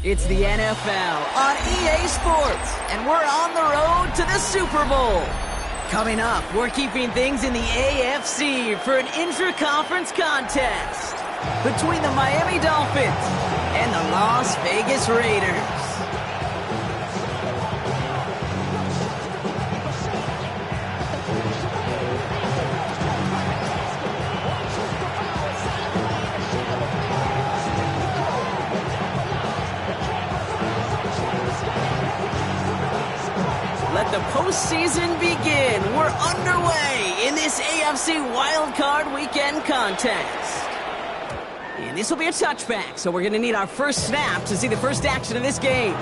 It's the NFL on EA Sports, and we're on the road to the Super Bowl. Coming up, we're keeping things in the AFC for an intra-conference contest between the Miami Dolphins and the Las Vegas Raiders. Let the postseason begin. We're underway in this AFC Wildcard Weekend contest. And this will be a touchback, so we're going to need our first snap to see the first action of this game.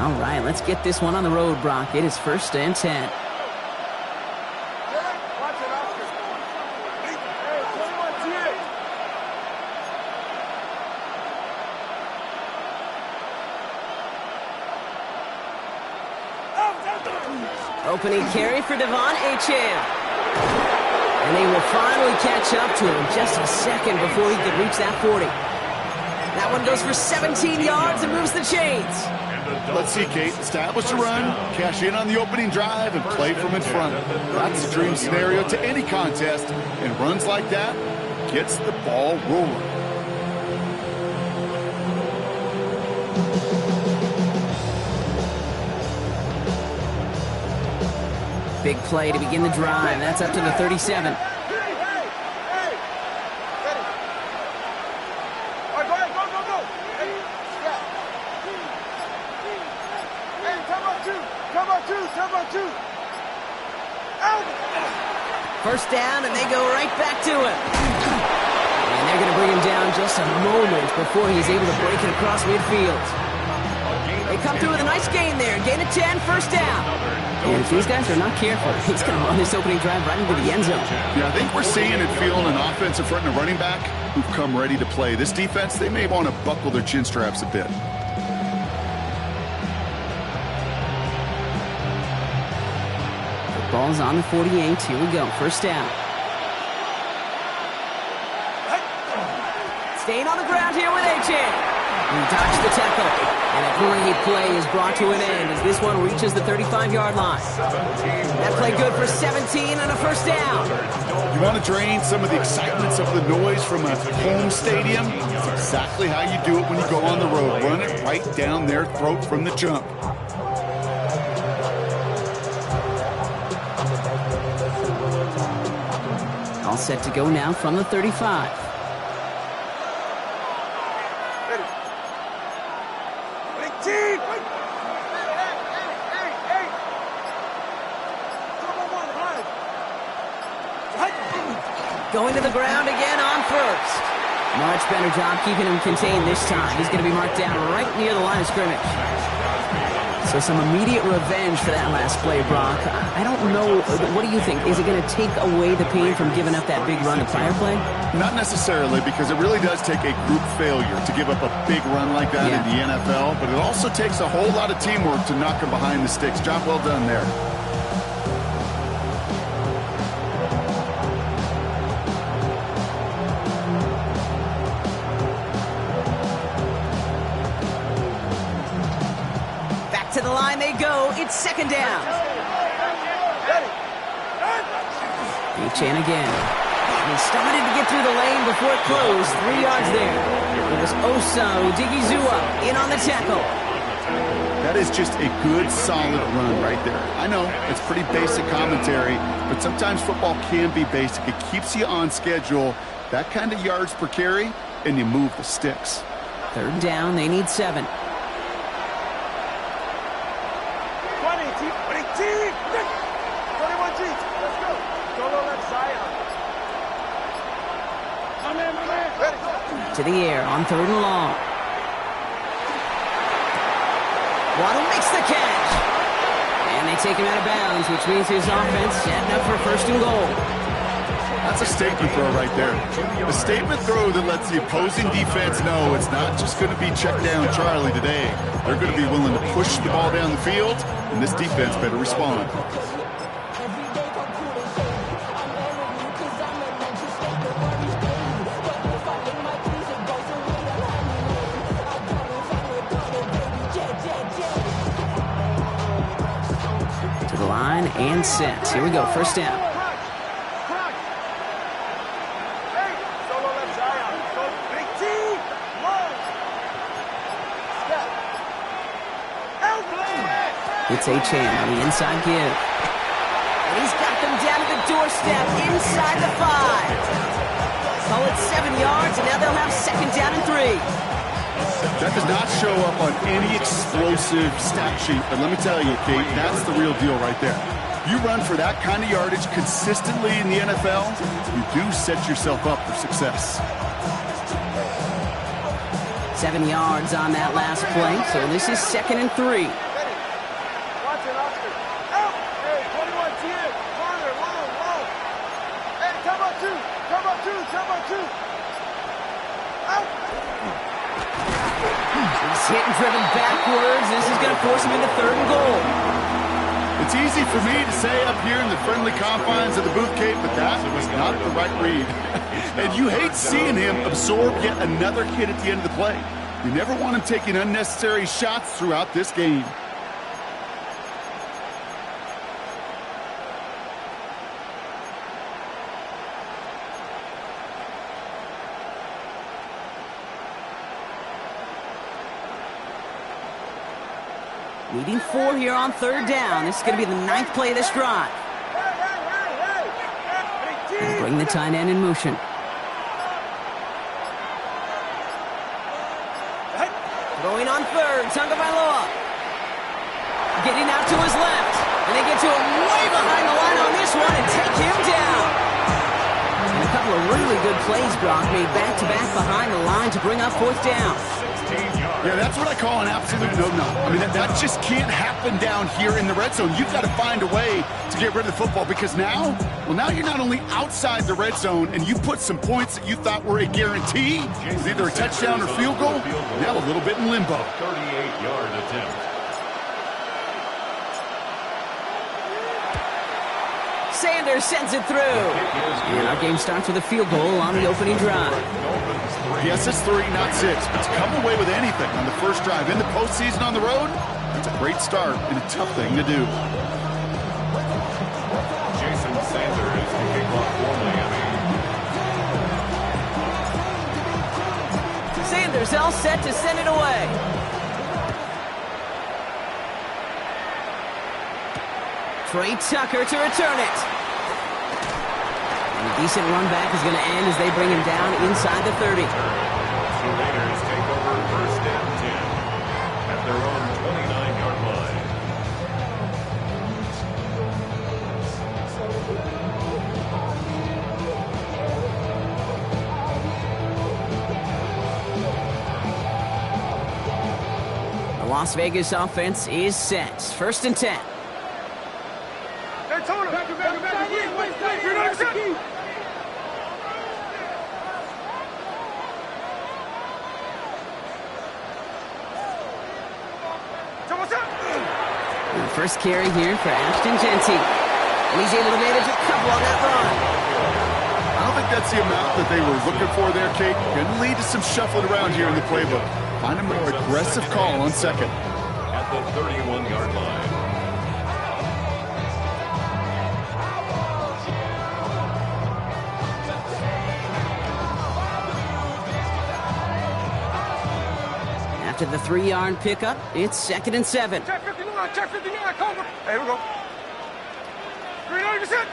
All right, let's get this one on the road, Brock. It is 1st and 10. Opening carry for Devon Achane. And they will finally catch up to him just a second before he could reach that 40. That one goes for 17 yards and moves the chains. Let's see, Kate. Establish a run, cash in on the opening drive, and play from in front. That's the dream scenario to any contest, and runs like that gets the ball rolling. Big play to begin the drive. That's up to the 37. First down, and they go right back to him. And they're going to bring him down just a moment before he's able to break it across midfield. They come through with a nice gain there. Gain of 10, first down. And if these guys are not careful, he's going to run this opening drive right into the end zone. Yeah, I think we're seeing and feeling an offensive front and a running back who've come ready to play. This defense, they may want to buckle their chin straps a bit. Ball's on the 48. Here we go. First down. Staying on the ground here with Achane. He dodged the tackle. And a great play is brought to an end as this one reaches the 35-yard line. That play good for 17 and a first down. You want to drain some of the excitement, some of the noise from a home stadium? It's exactly how you do it when you go on the road. Run it right down their throat from the jump. All set to go now from the 35. Going to the ground again on first. Much better job keeping him contained this time. He's going to be marked down right near the line of scrimmage. So some immediate revenge for that last play, Brock. I don't know. What do you think? Is it going to take away the pain from giving up that big run at prior play? Not necessarily, because it really does take a group failure to give up a big run like that in the NFL. But it also takes a whole lot of teamwork to knock him behind the sticks. Job well done there. To the line they go. It's second down. Achane again. And he started to get through the lane before it closed. 3 yards there. It was Osa Odighizuwa in on the tackle. That is just a good, solid run right there. I know, it's pretty basic commentary, but sometimes football can be basic. It keeps you on schedule. That kind of yards per carry, and you move the sticks. Third down, they need 7. To the air on 3rd and long. Waddle makes the catch. And they take him out of bounds, which means his offense setting up for 1st and goal. That's a statement throw right there. A statement throw that lets the opposing defense know it's not just going to be check down Charlie today. They're going to be willing to push the ball down the field, and this defense better respond. To the line and set. Here we go, first down. It's Achane on the inside give. And he's got them down to the doorstep inside the 5. Call it 7 yards, and now they'll have second down and 3. That does not show up on any explosive stat sheet, but let me tell you, Kate, that's the real deal right there. You run for that kind of yardage consistently in the NFL, you do set yourself up for success. 7 yards on that last play, so this is second and 3. He's hit and driven backwards. This is going to force him into third and goal. It's easy for me to say up here in the friendly confines of the booth, Kate, but that was not the right read. And you hate seeing him absorb yet another hit at the end of the play. You never want him taking unnecessary shots throughout this game. Needing 4 here on third down. This is going to be the 9th play of this drive. And bring the tight end in motion. Throwing on third, Tagovailoa. Getting out to his left. And they get to him way behind the line on this one and take him down. And a couple of really good plays, Brock, made back-to-back behind the line to bring up fourth down. Yeah, that's what I call an absolute no-no. I mean, that just can't happen down here in the red zone. You've got to find a way to get rid of the football because now you're not only outside the red zone and you put some points that you thought were a guarantee, with either a touchdown or field goal, now a little bit in limbo. 38-yard attempt. Sanders sends it through. And our game starts with a field goal on the opening drive. Yes, it's 3, not 6, but to come away with anything on the first drive in the postseason on the road, that's a great start and a tough thing to do. Jason Sanders kicking off for Miami. Sanders all set to send it away. Trey Tucker to return it. And a decent run back is going to end as they bring him down inside the 30. The Raiders take over first and 10 at their own 29-yard line. The Las Vegas offense is set. First and 10. First carry here for Ashton Jeanty. And he's able to manage a couple on that run. I don't think that's the amount that they were looking for there, Kate. Going to lead to some shuffling around here in the playbook. Find a more aggressive call on second. At the 31-yard line. After the 3-yard pickup, it's second and 7. Check 59, check 59, cover. Hey, here we go. 390%.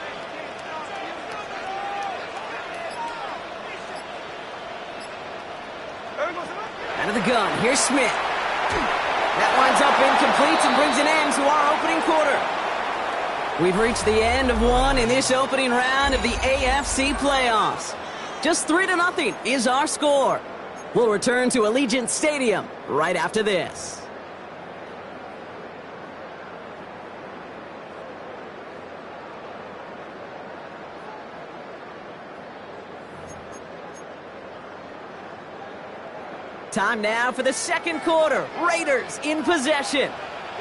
Out of the gun, here's Smith. That winds up incomplete and brings an end to our opening quarter. We've reached the end of one in this opening round of the AFC playoffs. Just 3-0 is our score. We'll return to Allegiant Stadium right after this. Time now for the second quarter. Raiders in possession.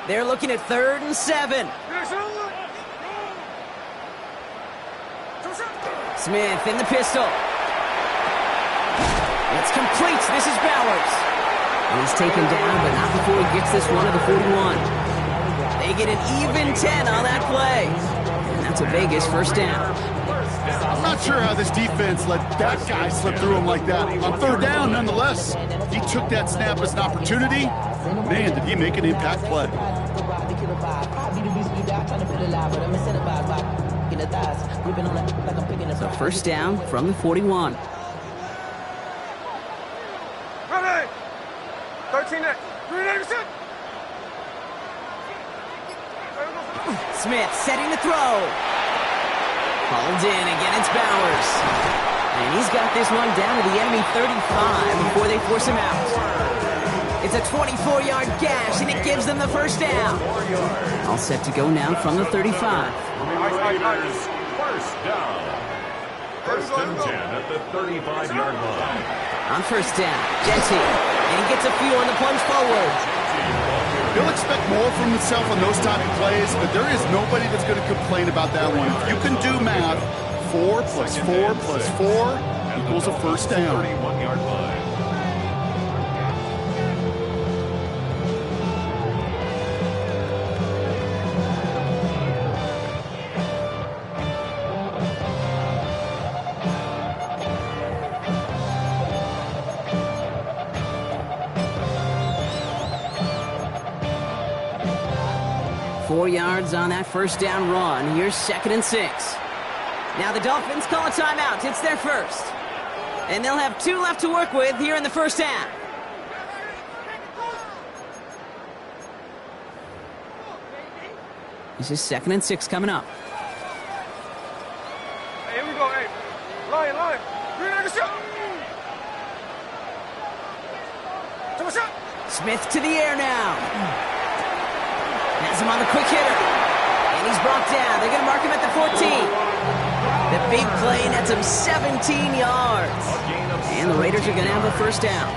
They're looking at 3rd and 7. Smith in the pistol. It's complete. This is Bowers. He's taken down, but not before he gets this one to the 41. They get an even 10 on that play. And that's a Vegas first down. I'm not sure how this defense let that guy slip through him like that. On 3rd down, nonetheless, he took that snap as an opportunity. Man, did he make an impact play. So first down from the 41. Ready. 13 next. 386. Smith setting the throw. Hauled in. Again, it's Bowers. And he's got this one down to the enemy 35 before they force him out. It's a 24-yard gash, and it gives them the first down. All set to go now from the 35. Raiders first down. 1st and 10 at the 35-yard line. On first down, Genty. And he gets a few on the plunge forward. He'll expect more from himself on those type of plays, but there is nobody that's going to complain about that one. If you can do math, 4 plus 4 plus 4 equals a first down. 31-yard line. Four yards on that first down run. Here's 2nd and 6. Now the Dolphins call a timeout. It's their first. And they'll have 2 left to work with here in the first half. This is 2nd and 6 coming up. Hey, here we go. Hey, line. 386. Smith to the air now. Has him on the quick hitter. And he's brought down. They're going to mark him at the 14. The big play nets him 17 yards. And the Raiders are going to have a first down.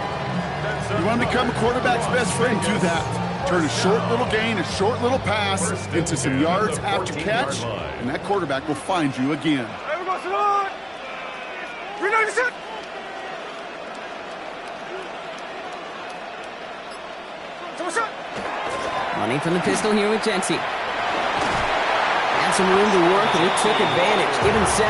You want to become a quarterback's best friend, do that. Turn a short little gain, a short little pass into some yards after catch, and that quarterback will find you again. Hey, we go to the line. 396. Running from the pistol here with Genty. Had some room to work, and he took advantage. Give him 7.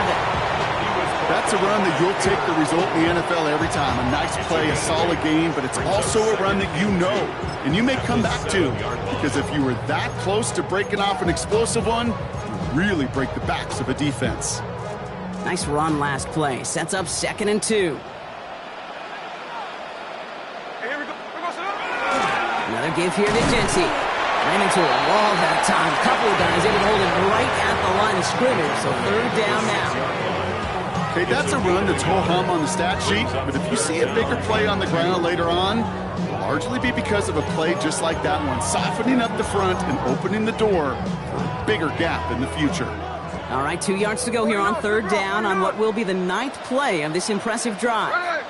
That's a run that you'll take the result in the NFL every time. A nice play, a solid game, but it's also a run that you know, and you may come back to, because if you were that close to breaking off an explosive one, you really break the backs of a defense. Nice run last play. Sets up 2nd and 2. Hey, here we go. Another give here to Genty. Ran into a wall that time. A couple of guys able to hold him right at the line of scrimmage, so 3rd down now. Okay, that's a run that's ho-hum on the stat sheet, but if you see a bigger play on the ground later on, it'll largely be because of a play just like that one, softening up the front and opening the door for a bigger gap in the future. All right, 2 yards to go here on 3rd down on what will be the 9th play of this impressive drive. Ready.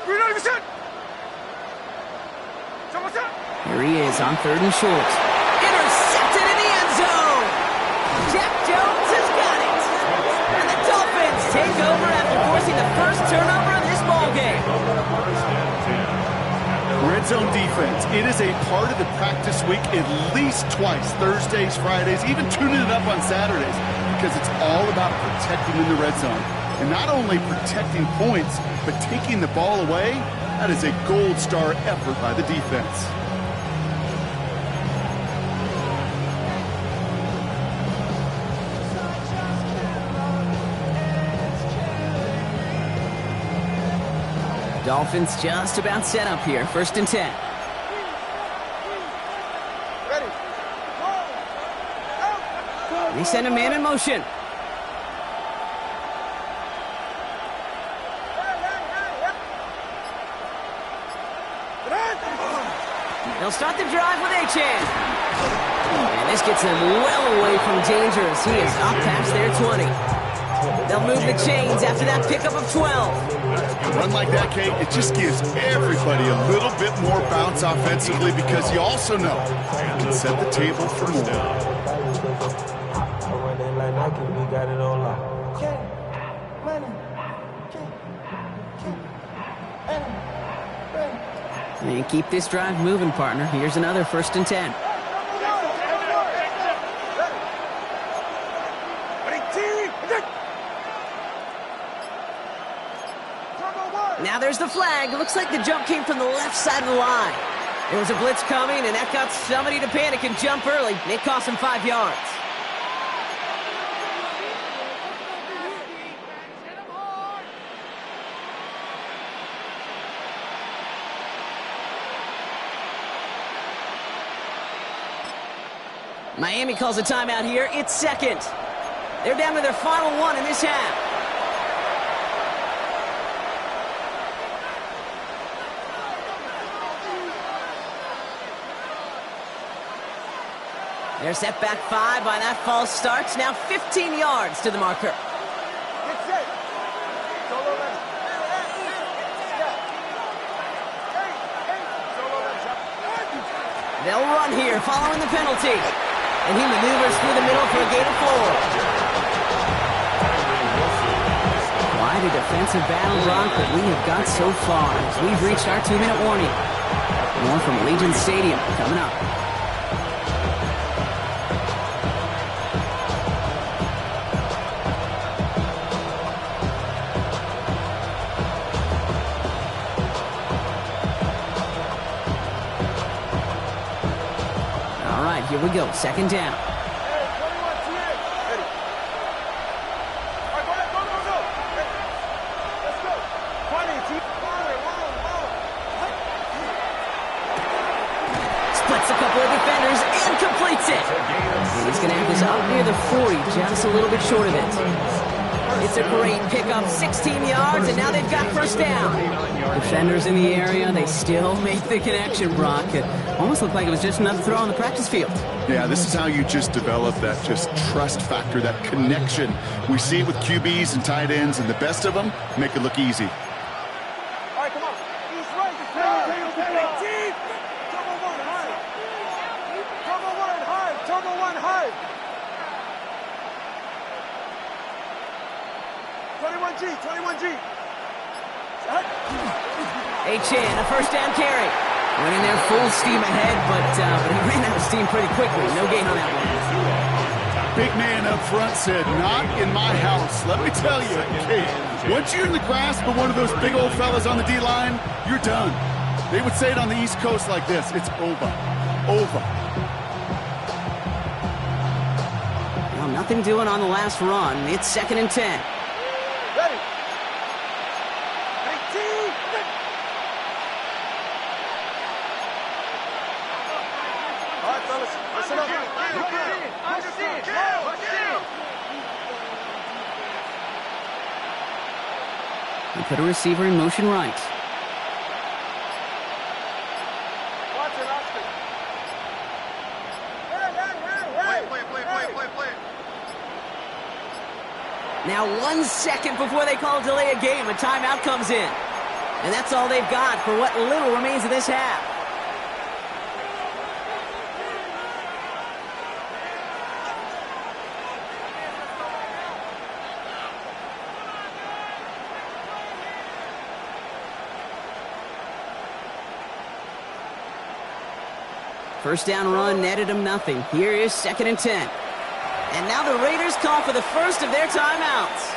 396. Here he is on 3rd and short. Intercepted in the end zone. Jack Jones has got it. And the Dolphins take over after forcing the first turnover of this ballgame. Red zone defense. It is a part of the practice week at least twice, Thursdays, Fridays, even tuning it up on Saturdays, because it's all about protecting in the red zone. And not only protecting points, but taking the ball away. That is a gold star effort by the defense. Dolphins just about set up here. 1st and 10. Ready. They send a man in motion. They'll start the drive with Achane. And this gets him well away from danger as he is up past their 20. They'll move the chains after that pickup of 12. A run like that, Kate, it just gives everybody a little bit more bounce offensively because you also know it can set the table for more. And keep this drive moving, partner. Here's another 1st and 10. Now there's the flag. Looks like the jump came from the left side of the line. There was a blitz coming, and that got somebody to panic and jump early. It cost him 5 yards. Miami calls a timeout here. It's 2nd. They're down to their final 1 in this half. They're set back 5 by that false start. Now 15 yards to the marker. They'll run here following the penalty. And he maneuvers through the middle for a gain of 4. Quite a defensive battle, Brock, that we have got so far as we've reached our 2-minute warning. More from Allegiant Stadium coming up. All right, here we go. 2nd down. Splits a couple of defenders and completes it. He's going to have this up near the 40, just a little bit short of it. It's a great pickup, 16 yards, and now they've got 1st down. Defenders in the area, they still make the connection, Brock. It almost looked like it was just another throw on the practice field. Yeah, this is how you just develop that just trust factor, that connection. We see it with QBs and tight ends, and the best of them make it look easy. All right, come on. He's right. Turbo one high. 21G. Achane, a 1st down carry. Went in there full steam ahead, but he ran out of steam pretty quickly. No gain on that one. Big man up front said, not in my house. Let me tell you, Kate, once you're in the grasp of one of those big old fellas on the D-line, you're done. They would say it on the East Coast like this, it's over. Well, nothing doing on the last run. It's 2nd and 10. Ready. All right, fellas, listen up. They put a receiver in motion right. Watch it, Austin. Play. Now 1 second before they call delay a game, a timeout comes in. And that's all they've got for what little remains of this half. First down run netted them nothing. Here is 2nd and 10. And now the Raiders call for the first of their timeouts.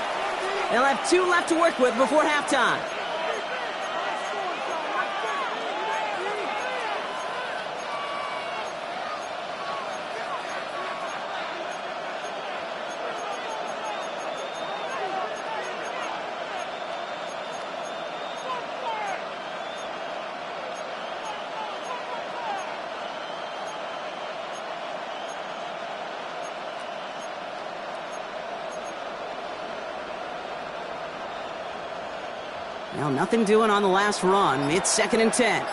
They'll have 2 left to work with before halftime. Well, nothing doing on the last run. It's 2nd and 10.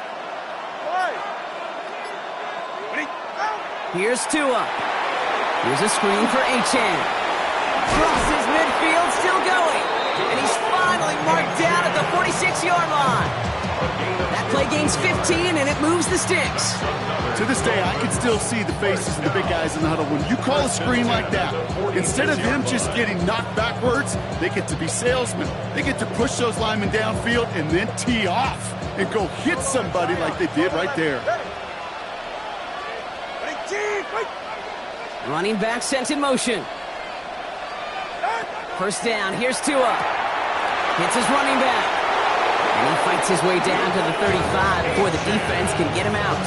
Here's Tua. Here's a screen for Achane. Crosses midfield, still going. And he's finally marked down at the 46 36-yard line. That play gains 15, and it moves the sticks. To this day, I can still see the faces of the big guys in the huddle. When you call a screen like that, instead of them just getting knocked backwards, they get to be salesmen. They get to push those linemen downfield and then tee off and go hit somebody like they did right there. Running back sent in motion. First down, here's Tua. Hits his running back. And he fights his way down to the 35 before the defense can get him out.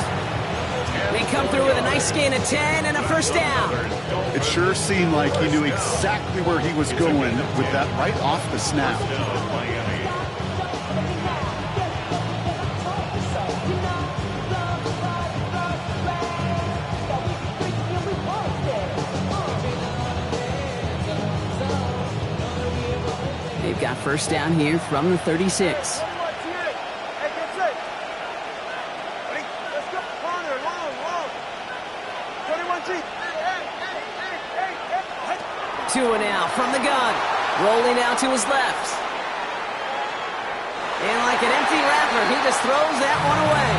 They come through with a nice gain of 10 and a first down. It sure seemed like he knew exactly where he was going with that right off the snap. They've got first down here from the 36. Tua now from the gun, rolling out to his left. And like an empty wrapper, he just throws that one away.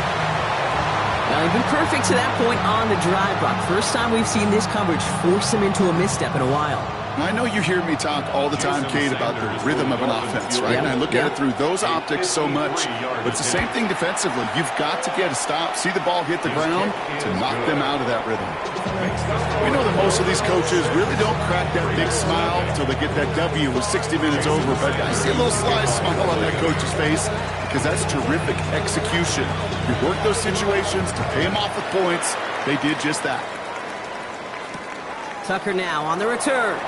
Now, he's been perfect to that point on the drive, Brock. First time we've seen this coverage force him into a misstep in a while. I know you hear me talk all the time, Kate, about the rhythm of an offense, right? And I look at it through those optics so much, but it's the same thing defensively. You've got to get a stop, see the ball hit the ground to knock them out of that rhythm. We know that most of these coaches really don't crack that big smile until they get that W with 60 minutes over, but I see a little sly smile on that coach's face because that's terrific execution. You work those situations to pay them off with points. They did just that. Tucker now on the return.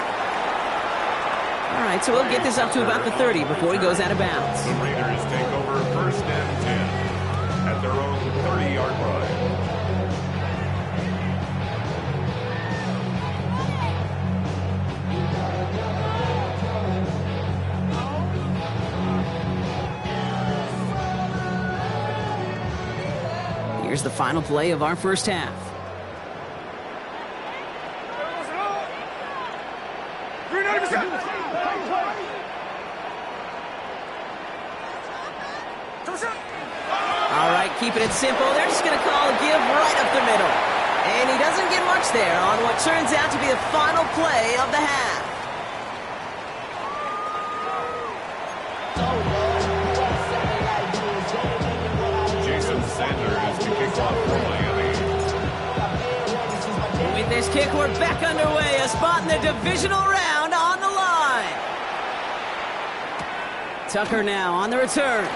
All right, so we'll get this up to about the 30 before he goes out of bounds. The Raiders take over first and 10 at their own 30-yard line. Here's the final play of our first half. All right, keeping it simple. They're just going to call a give right up the middle. And he doesn't get much there on what turns out to be the final play of the half. Jason Sanders to kick off for Miami. With this kick, we're back underway. A spot in the divisional round on the line. Tucker now on the return.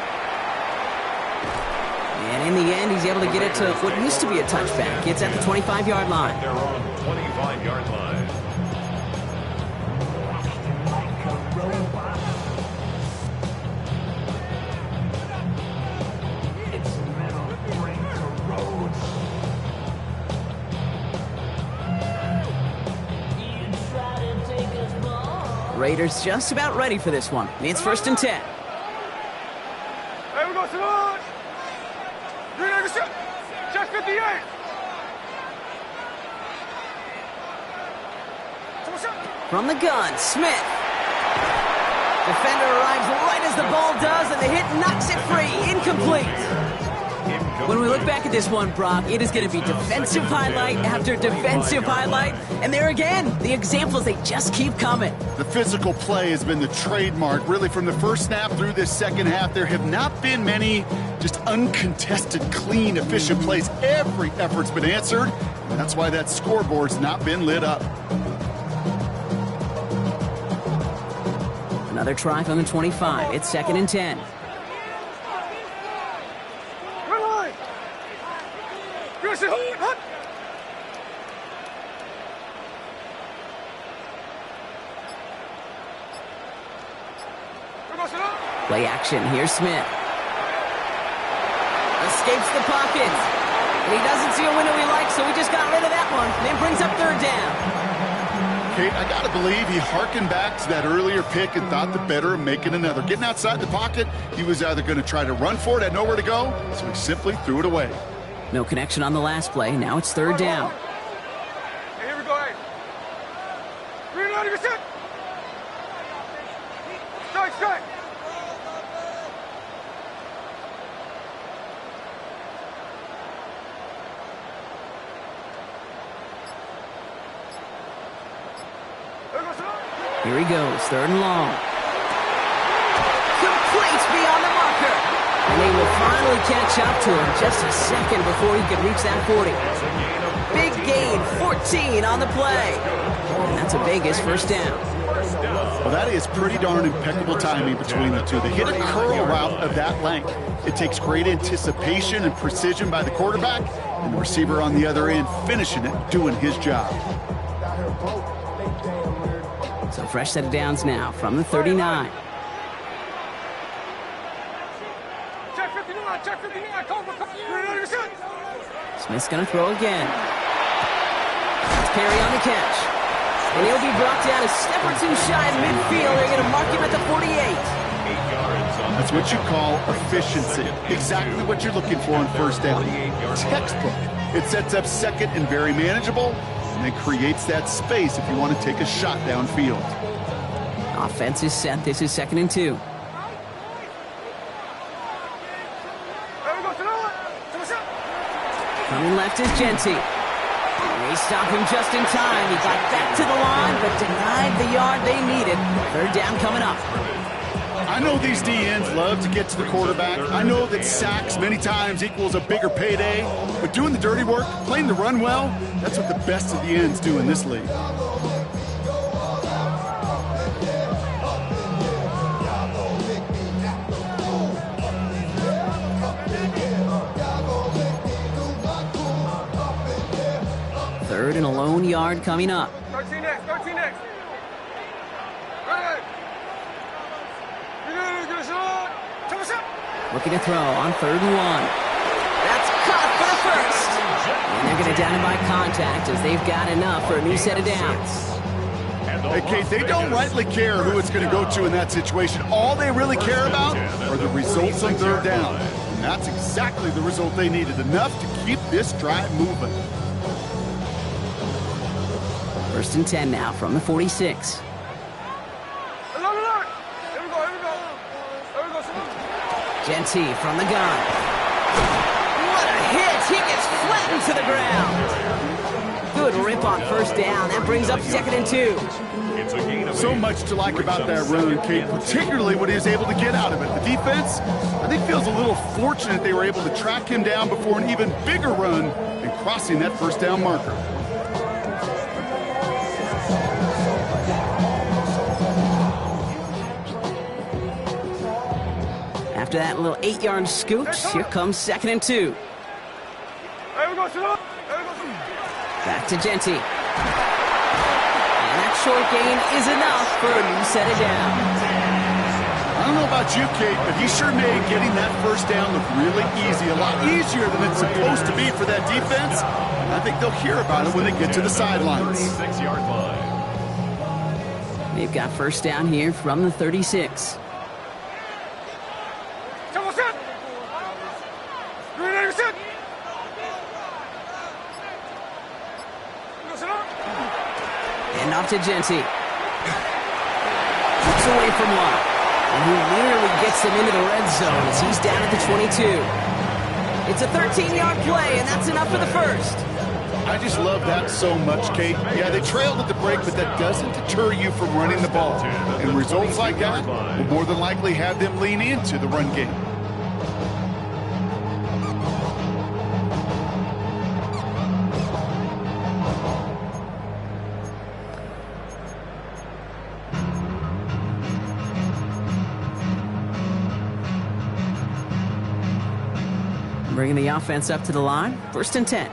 And in the end, he's able to get it to what used to be a touchback. It's at the 25-yard line. They're on 25-yard line. Raiders just about ready for this one. It's first and 10. Hey, we go to launch. Green Acres, check 58. From the gun, Smith. Defender arrives right as the ball does, and the hit knocks it free. Incomplete. When we look back at this one, Brock, it is going to be defensive highlight after defensive highlight. And there again, the examples, they just keep coming. The physical play has been the trademark, really, from the first snap through this second half. There have not been many just uncontested, clean, efficient plays. Every effort's been answered, and that's why that scoreboard's not been lit up. Another try from the 25. It's second and 10. Play action. Here's Smith. Escapes the pocket. And he doesn't see a window he likes, so he just got rid of that one. Then brings up third down. Kate, I got to believe he harkened back to that earlier pick and thought the better of making another. Getting outside the pocket, he was either going to try to run for it, had nowhere to go, so he simply threw it away. No connection on the last play. Now it's third down. Hey, here we go. Hey. Green out of your set. Strike, strike. Here he goes, 3rd and long. Complete beyond the marker. And they will finally catch up to him just a second before he could reach that 40. Big gain, 14 on the play. And that's a Vegas 1st down. Well, that is pretty darn impeccable timing between the two. They hit a curl route of that length. It takes great anticipation and precision by the quarterback, and the receiver on the other end finishing it, doing his job. So fresh set of downs now from the 39. Check 59, check 59, cover. Smith's going to throw again. It's Perry on the catch. And he'll be brought down a step or two shy of midfield. They're going to mark him at the 48. That's what you call efficiency. Exactly what you're looking for on 1st down. Textbook. It sets up 2nd and very manageable, and then creates that space if you want to take a shot downfield. Offense is set. This is 2nd and 2. Coming left is Genty. They stop him just in time. He got back to the line, but denied the yard they needed. 3rd down coming up. I know these DNs love to get to the quarterback. I know that sacks many times equals a bigger payday, but doing the dirty work, playing the run well, that's what the best of the ends do in this league. Third and a lone yard coming up. 13 next, 13 next. Right. Looking to throw on 3rd and 1. That's caught for the 1st. And they're going to down him by contact as they've got enough for a new set of downs. Hey, Kate, they don't rightly care who it's going to go to in that situation. All they really care about are the results on 3rd down. And that's exactly the result they needed, enough to keep this drive moving. 1st and 10 now from the 46. Genty from the gun. What a hit! He gets flattened to the ground. Good rip on 1st down. That brings up 2nd and 2. So much to like about that run, Kate, particularly what he was able to get out of it. The defense, I think, feels a little fortunate they were able to track him down before an even bigger run and crossing that 1st down marker. After that little 8-yard scoot, here comes 2nd and 2. Back to Genty. And that short gain is enough for a new set of downs. I don't know about you, Kate, but he sure made getting that 1st down look really easy, a lot easier than it's supposed to be for that defense. I think they'll hear about it when they get to the sidelines. 6-yard line. They've got 1st down here from the 36. And off to Genty. Keeps away from one. And he nearly gets them into the red zone as he's down at the 22. It's a 13-yard play, and that's enough for the 1st. I just love that so much, Kate. Yeah, they trailed at the break, but that doesn't deter you from running the ball. And results like that will more than likely have them lean into the run game. Bringing the offense up to the line. 1st and 10.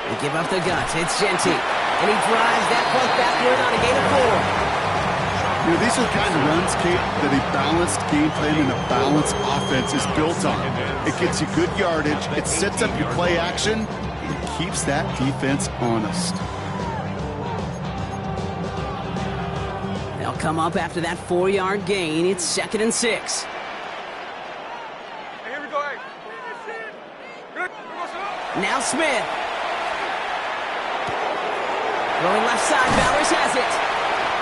They give up the guts. It's Genty. And he drives that punt backward on a gain of 4. You know, these are the kind of runs, Kate, that a balanced game plan and a balanced offense is built on. It gets you good yardage. It sets up your play action. It keeps that defense honest. They'll come up after that 4-yard gain. It's 2nd and 6. Here we go, hey. Good. Now Smith. Throwing left side, Bowers has it.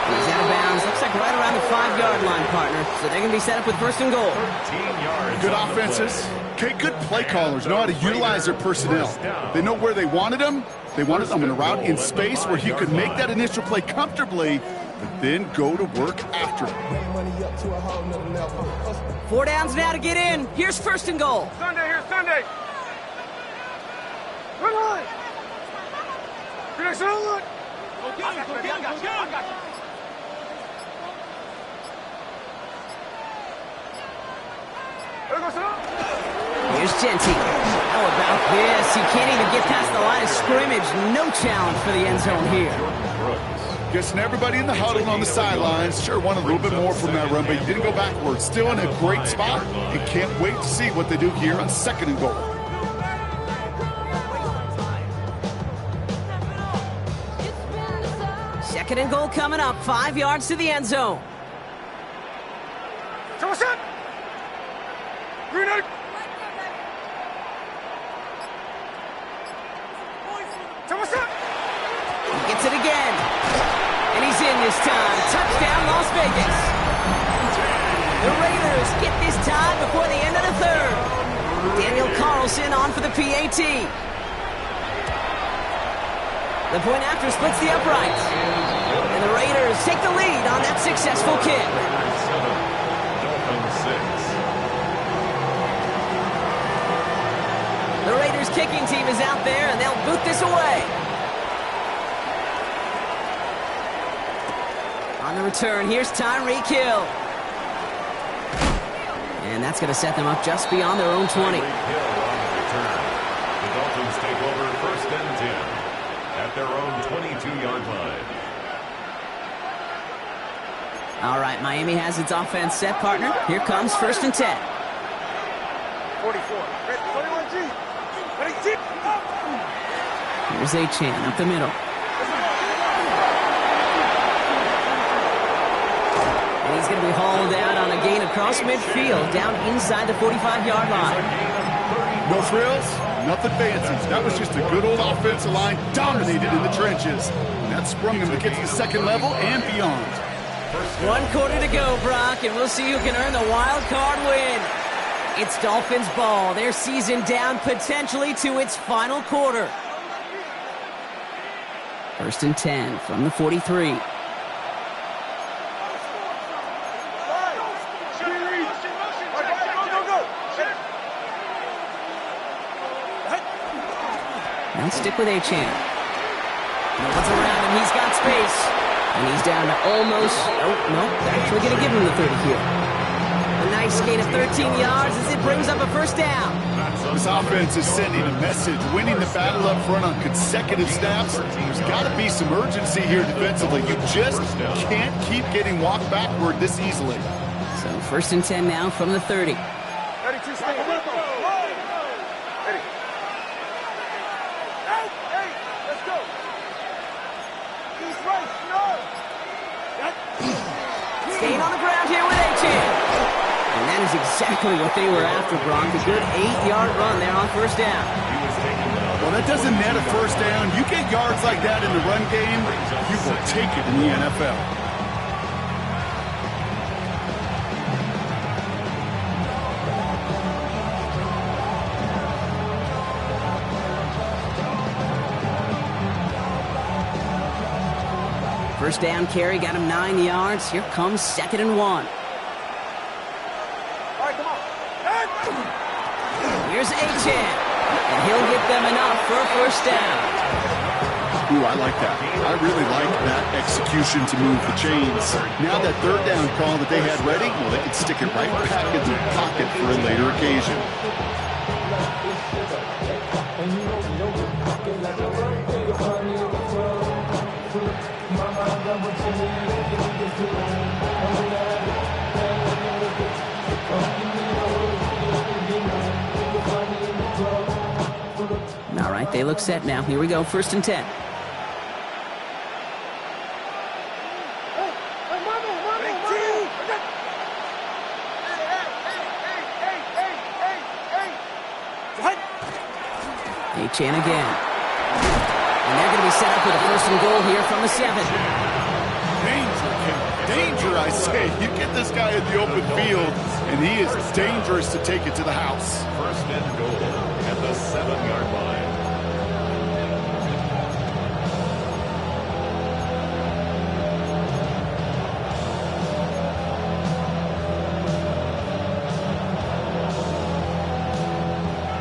He's out of bounds. Looks like right around the 5-yard line, partner. So they're going to be set up with first and goal. 13 yards. Good offenses. Okay, good play callers know how to utilize their personnel. They know wwhere they wanted them. They wanted them in a route in space where he could make that initial play comfortably, but then go to work after it. 4 downs now to get in. Here's first and goal. Sunday, here's Sunday. Good line. Relax, don't look. I got you. There goes it. Here's Genty. How about this? He can't even get past the line of scrimmage. No challenge for the end zone here. Guessing everybody in the huddle on the sidelines sure wanted a little bit more from that run, but he didn't go backwards. Still in a great spot, and can't wait to see what they do here on second and goal. Second and goal coming up. 5 yards to the end zone. So what's up? Green egg. So what's up? He gets it again. And he's in this time. Touchdown, Las Vegas. The Raiders get this time before the end of the third. Daniel Carlson on for the PAT. The point after splits the uprights. And the Raiders take the lead on that successful kick. The Raiders kicking team is out there, and they'll boot this away. On the return, here's Tyreek Hill. And that's going to set them up just beyond their own 20. The Dolphins take over first and 10 at their own 22-yard line. All right, Miami has its offense set, partner. Here comes first and 10. 44. 21G. 20G. Here's Achane up the middle. And he's going to be hauled out on a gain across midfield, down inside the 45-yard line. No frills, nothing fancy. That was just a good old offensive line dominated in the trenches. And that sprung them to get to the second level and beyond. 1 quarter to go, Brock, and we'll see who can earn the wild card win. It's Dolphins ball. Their season down potentially to its final quarter. First and 10 from the 43. Now stick with Achane. No one's around him. He's got space. And he's down to almost... Oh, no. They're actually going to give him the 30 here. A nice gain of 13 yards as it brings up a first down. This offense is sending a message, winning the battle up front on consecutive snaps. There's got to be some urgency here defensively. You just can't keep getting walked backward this easily. So first and 10 now from the 30. 32 stand. Ready. Hey, let's go. East right, no. Staying on the ground here with Achane. And that is exactly what they were after, Brock. A good 8-yard run there on first down. Well, that doesn't net a first down. You get yards like that in the run game, you will take it in the NFL. First down carry got him 9 yards. Here comes second and 1. All right, come on. Here's Achane. And he'll get them enough for a first down. Ooh, I like that. I really like that execution to move the chains. Now that third down call that they had ready, well, they can stick it right back in their pocket for a later occasion. All right, they look set now. Here we go, first and 10. Achane again. And they're going to be set up with a first and goal here from the 7. Ainsley danger, I say. You get this guy in the open field, and he is dangerous to take it to the house. First and goal at the 7-yard line.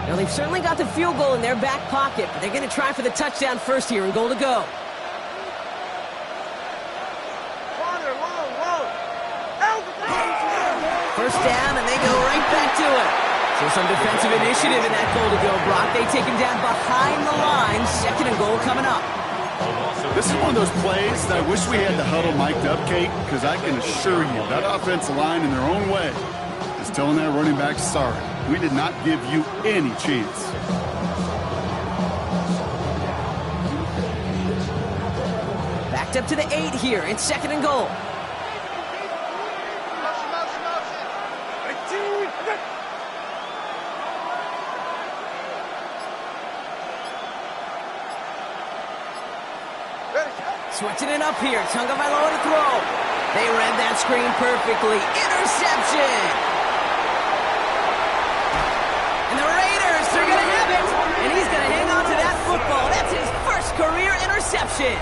Well, they've certainly got the field goal in their back pocket, but they're going to try for the touchdown first here and goal to go. First down, and they go right back to it. So some defensive initiative in that goal to go, Brock. They take him down behind the line. Second and goal coming up. This is one of those plays that I wish we had the huddle mic'd up, Kate, because I can assure you that offensive line in their own way is telling that running back, sorry, we did not give you any chance. Backed up to the 8 here. It's second and goal. Switching it up here. Tagovailoa to throw. They read that screen perfectly. Interception! And the Raiders are going to have it. And he's going to hang on to that football. That's his first career interception.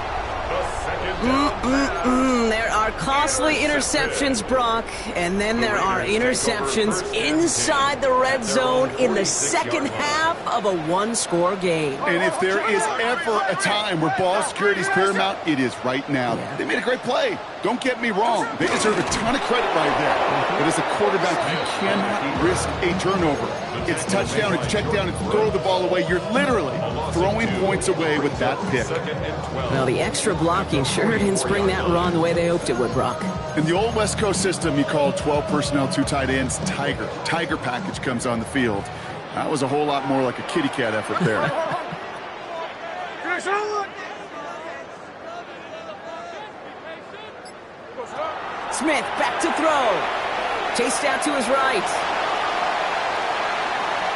There are costly interceptions, Brock, and then there are interceptions inside the red zone in the second half of a one-score game. And if there is ever a time where ball security is paramount, it is right now. They made a great play. Don't get me wrong. They deserve a ton of credit right there. But as a quarterback, you cannot risk a turnover. It's touchdown, it's check down, it's throw the ball away. You're literally throwing points away with that pick. Well, the extra blocking sure didn't spring that run the way they hoped it would, Brock. In the old West Coast system, you call 12 personnel, 2 tight ends, Tiger. Tiger package comes on the field. That was a whole lot more like a kitty cat effort there. Smith back to throw. Chased out to his right.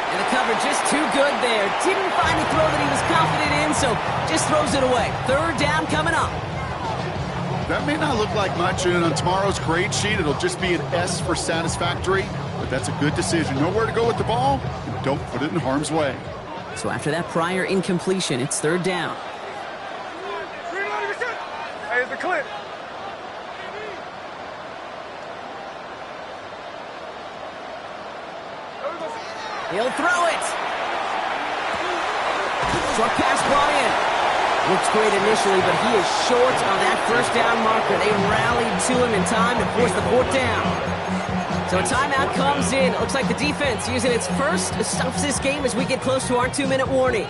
And the cover just too good there. Didn't find a throw that he was confident in, so just throws it away. Third down coming up. That may not look like much, and on tomorrow's grade sheet, it'll just be an S for satisfactory, but that's a good decision. Know where to go with the ball, and don't put it in harm's way. So after that prior incompletion, it's third down. Hey, it's the clip. He'll throw it. Short pass brought in. Looks great initially, but he is short on that first down marker. They rallied to him in time to force the fourth down. So a timeout comes in. It looks like the defense using its first stops this game as we get close to our 2-minute warning.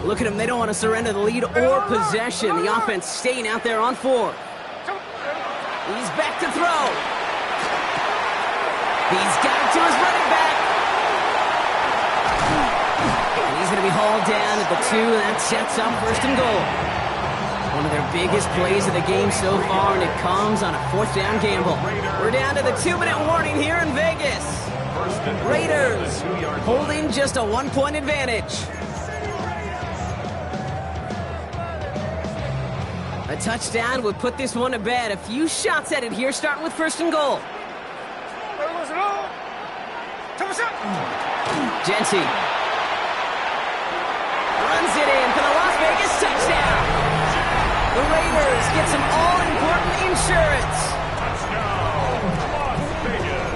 Look at them. They don't want to surrender the lead or possession. The offense staying out there on 4. He's back to throw. He's got it to his running back. And he's going to be hauled down at the 2, and that sets up first and goal. One of their biggest plays of the game so far, and it comes on a fourth down gamble. We're down to the 2-minute warning here in Vegas. Raiders holding just a 1-point advantage. A touchdown would put this one to bed. A few shots at it here, starting with first and goal. Genty runs it in for the Las Vegas touchdown. The Raiders get some all-important insurance.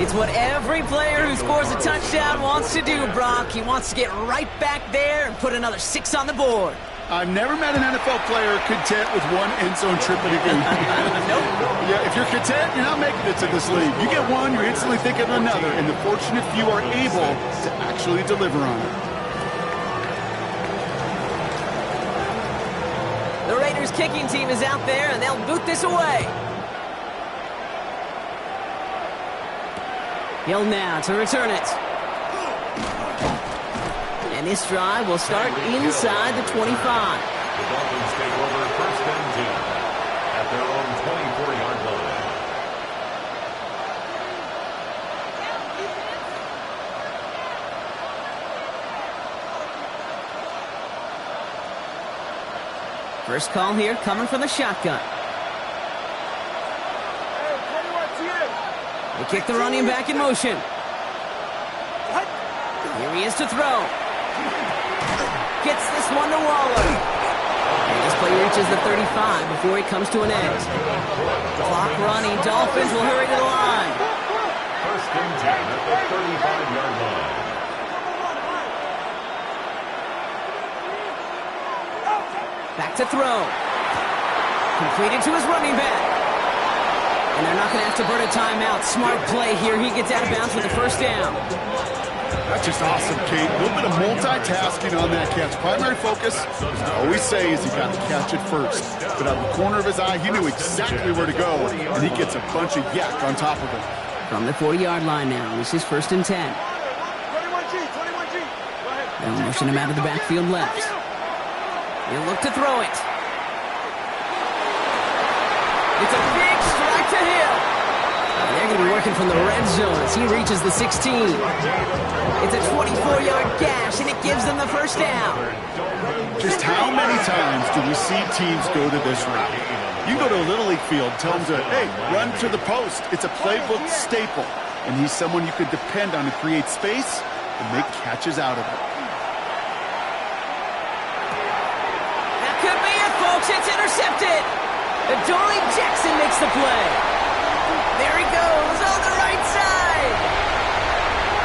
It's what every player who scores a touchdown wants to do, Brock. He wants to get right back there and put another 6 on the board. I've never met an NFL player content with one end zone trip in a game. Nope. Yeah, if you're content, you're not making it to this league. You get one, you're instantly thinking of another, and the fortunate few are able to actually deliver on it. The Raiders kicking team is out there, and they'll boot this away. Hill now to return it. And this drive will start inside the 25. The Dolphins take over first and 10 at their own 24-yard line. First call here coming from the shotgun. They kick the running back in motion. Here he is to throw. Gets this one to Waller. And this play reaches the 35 before he comes to an end. Clock running. Dolphins will hurry to the line. First and 10 at the 35-yard line. Back to throw. Completed to his running back. And they're not going to have to burn a timeout. Smart play here. He gets out of bounds with the first down. That's just awesome, Kate. A little bit of multitasking on that catch. Primary focus, as I always say, is you got to catch it first. But out of the corner of his eye, he knew exactly where to go, and he gets a bunch of yak on top of it. From the 40-yard line now, this is first and 10. 21G. They'll motion him out of the backfield left. He'll look to throw it. It's a big strike to Hill. And they're going to be working from the red zone as he reaches the 16. It's a 24-yard gash, and it gives them the first down. Just how many times do we see teams go to this route? You go to a Little League field, tell them to, hey, run to the post. It's a playbook staple. And he's someone you could depend on to create space and make catches out of it. That could be it, folks. It's intercepted. Adoree Jackson makes the play. There he goes on the right side.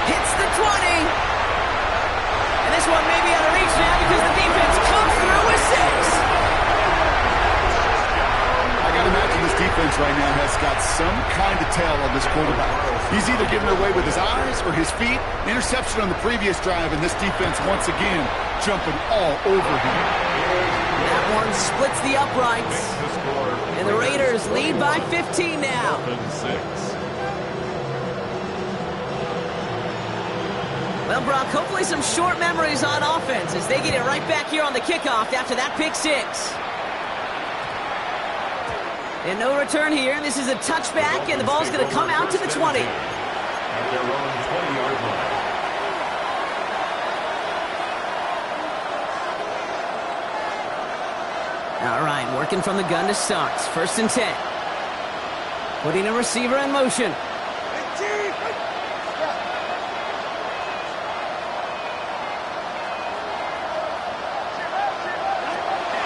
Hits the 20. And this one may be out of reach now because the defense comes through with 6. I got to imagine this defense right now has got some kind of tail on this quarterback. He's either giving it away with his eyes or his feet. Interception on the previous drive, and this defense once again jumping all over him. That one splits the uprights. And the Raiders lead by 15 now. Well, Brock, hopefully some short memories on offense as they get it right back here on the kickoff after that pick 6. And no return here. This is a touchback, and the ball's going to come out to the 20. At their own 20-yard line. All right, working from the gun to start. First and 10. Putting a receiver in motion.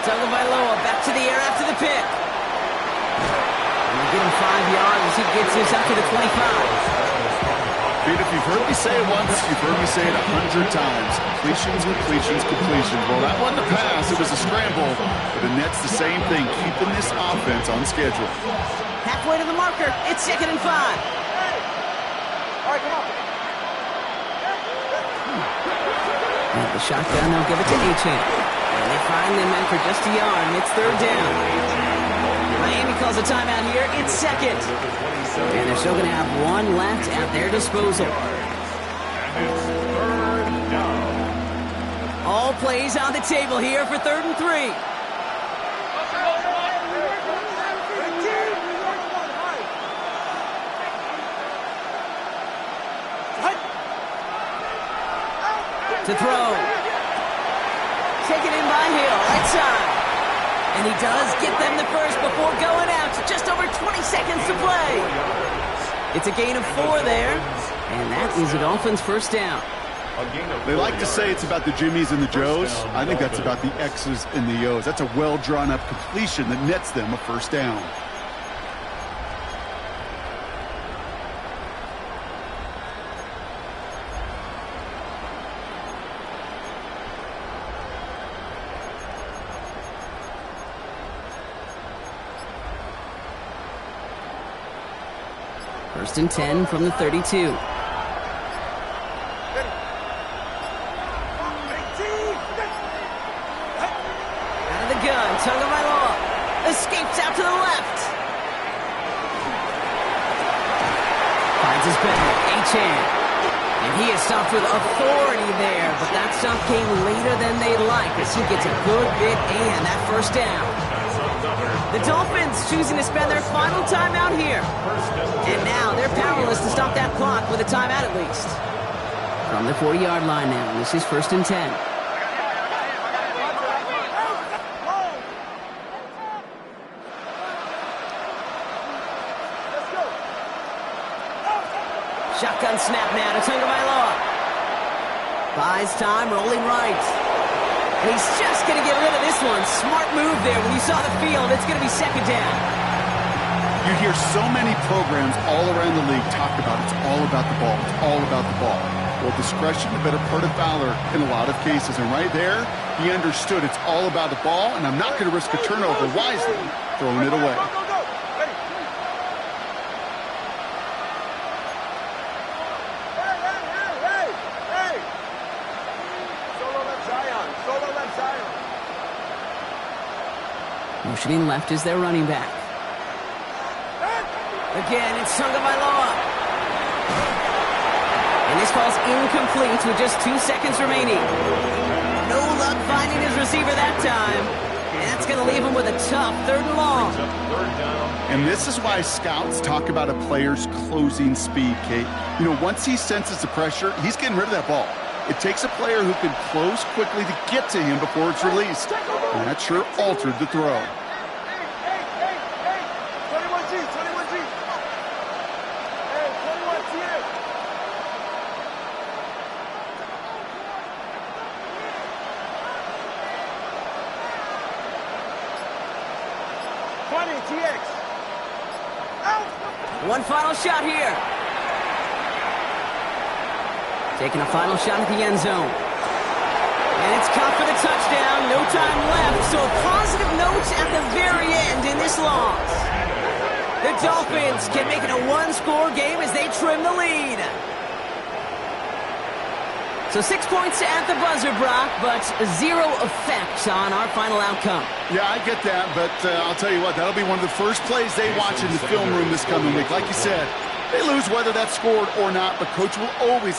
Tagovailoa back to the air after the pick. And we'll get him 5 yards as he gets this up to the 25. Pete, if you've heard me say it once, you've heard me say it 100 times. Completions, completions, completions. Well, that wasn't a pass. It was a scramble. But the Nets, the same thing, keeping this offense on schedule. Halfway to the marker. It's 2nd and 5. All right, come on. And the shotgun, they'll give it to Achane. And they find them in for just a yard, and it's 3rd down. Miami calls a timeout here. It's 2nd. And they're still going to have one left at their disposal. All plays on the table here for 3rd and 3. To throw. Taken in by Hill, right side. And he does get them the first before going out. Just over 20 seconds to play. It's a gain of 4 there. And that is a Dolphins first down. They like to say it's about the Jimmies and the Joes. I think that's about the X's and the O's. That's a well-drawn-up completion that nets them a first down. First and 10 from the 32. Out of the gun, Tagovailoa escapes out to the left. Finds his back, Achane. And He is stopped with authority there, but that stop came later than they'd like as he gets a good bit and that first down. The Dolphins choosing to spend their final timeout here. And now they're powerless to stop that clock with a timeout at least. From the 40-yard line now, this is 1st and 10. Shotgun snap now to Tagovailoa. Buys time, rolling right. And he's just going to get rid of this one. Smart move there. When you saw the field, it's going to be 2nd down. You hear so many programs all around the league talk about it's all about the ball. It's all about the ball. Well, discretion, the better part of valor in a lot of cases. And right there, he understood it's all about the ball, and I'm not going to risk a turnover wisely, throwing it away. Motioning left is their running back. Again, it's Tagovailoa. And this ball's incomplete with just 2 seconds remaining. No luck finding his receiver that time. And that's going to leave him with a tough 3rd and long. And this is why scouts talk about a player's closing speed, Kate. You know, once he senses the pressure, he's getting rid of that ball. It takes a player who can close quickly to get to him before it's released. And that sure altered the throw. One final shot here. Taking a final shot at the end zone. And it's caught for the touchdown. No time left. So a positive note at the very end in this loss. The Dolphins can make it a 1-score game as they trim the lead. So 6 points at the buzzer, Brock, but 0 effect on our final outcome. Yeah, I get that, but I'll tell you what, that'll be one of the first plays they watch in the film room this coming week. Like you said, they lose whether that's scored or not, but Coach will always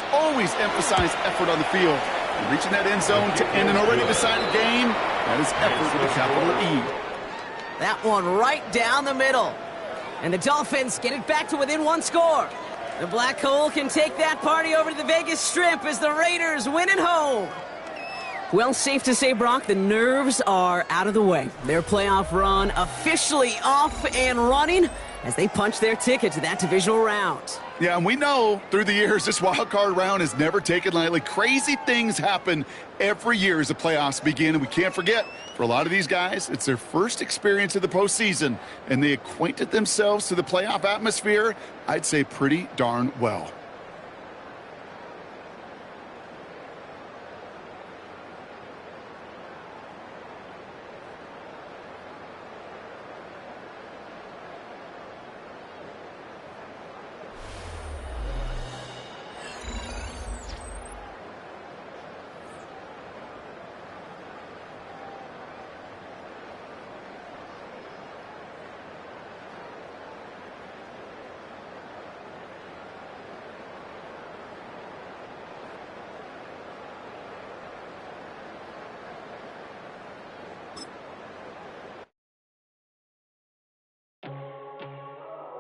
emphasize effort on the field. And reaching that end zone to end an already decided game, that is effort with a capital E. That one right down the middle. And the Dolphins get it back to within 1 score. The Black Hole can take that party over to the Vegas Strip as the Raiders win at home. Well, safe to say, Brock, the nerves are out of the way. Their playoff run officially off and running as they punch their ticket to that divisional round. Yeah, and we know through the years this wild card round is never taken lightly. Crazy things happen every year as the playoffs begin, and we can't forget, for a lot of these guys, it's their first experience of the postseason, and they acquainted themselves to the playoff atmosphere, I'd say pretty darn well.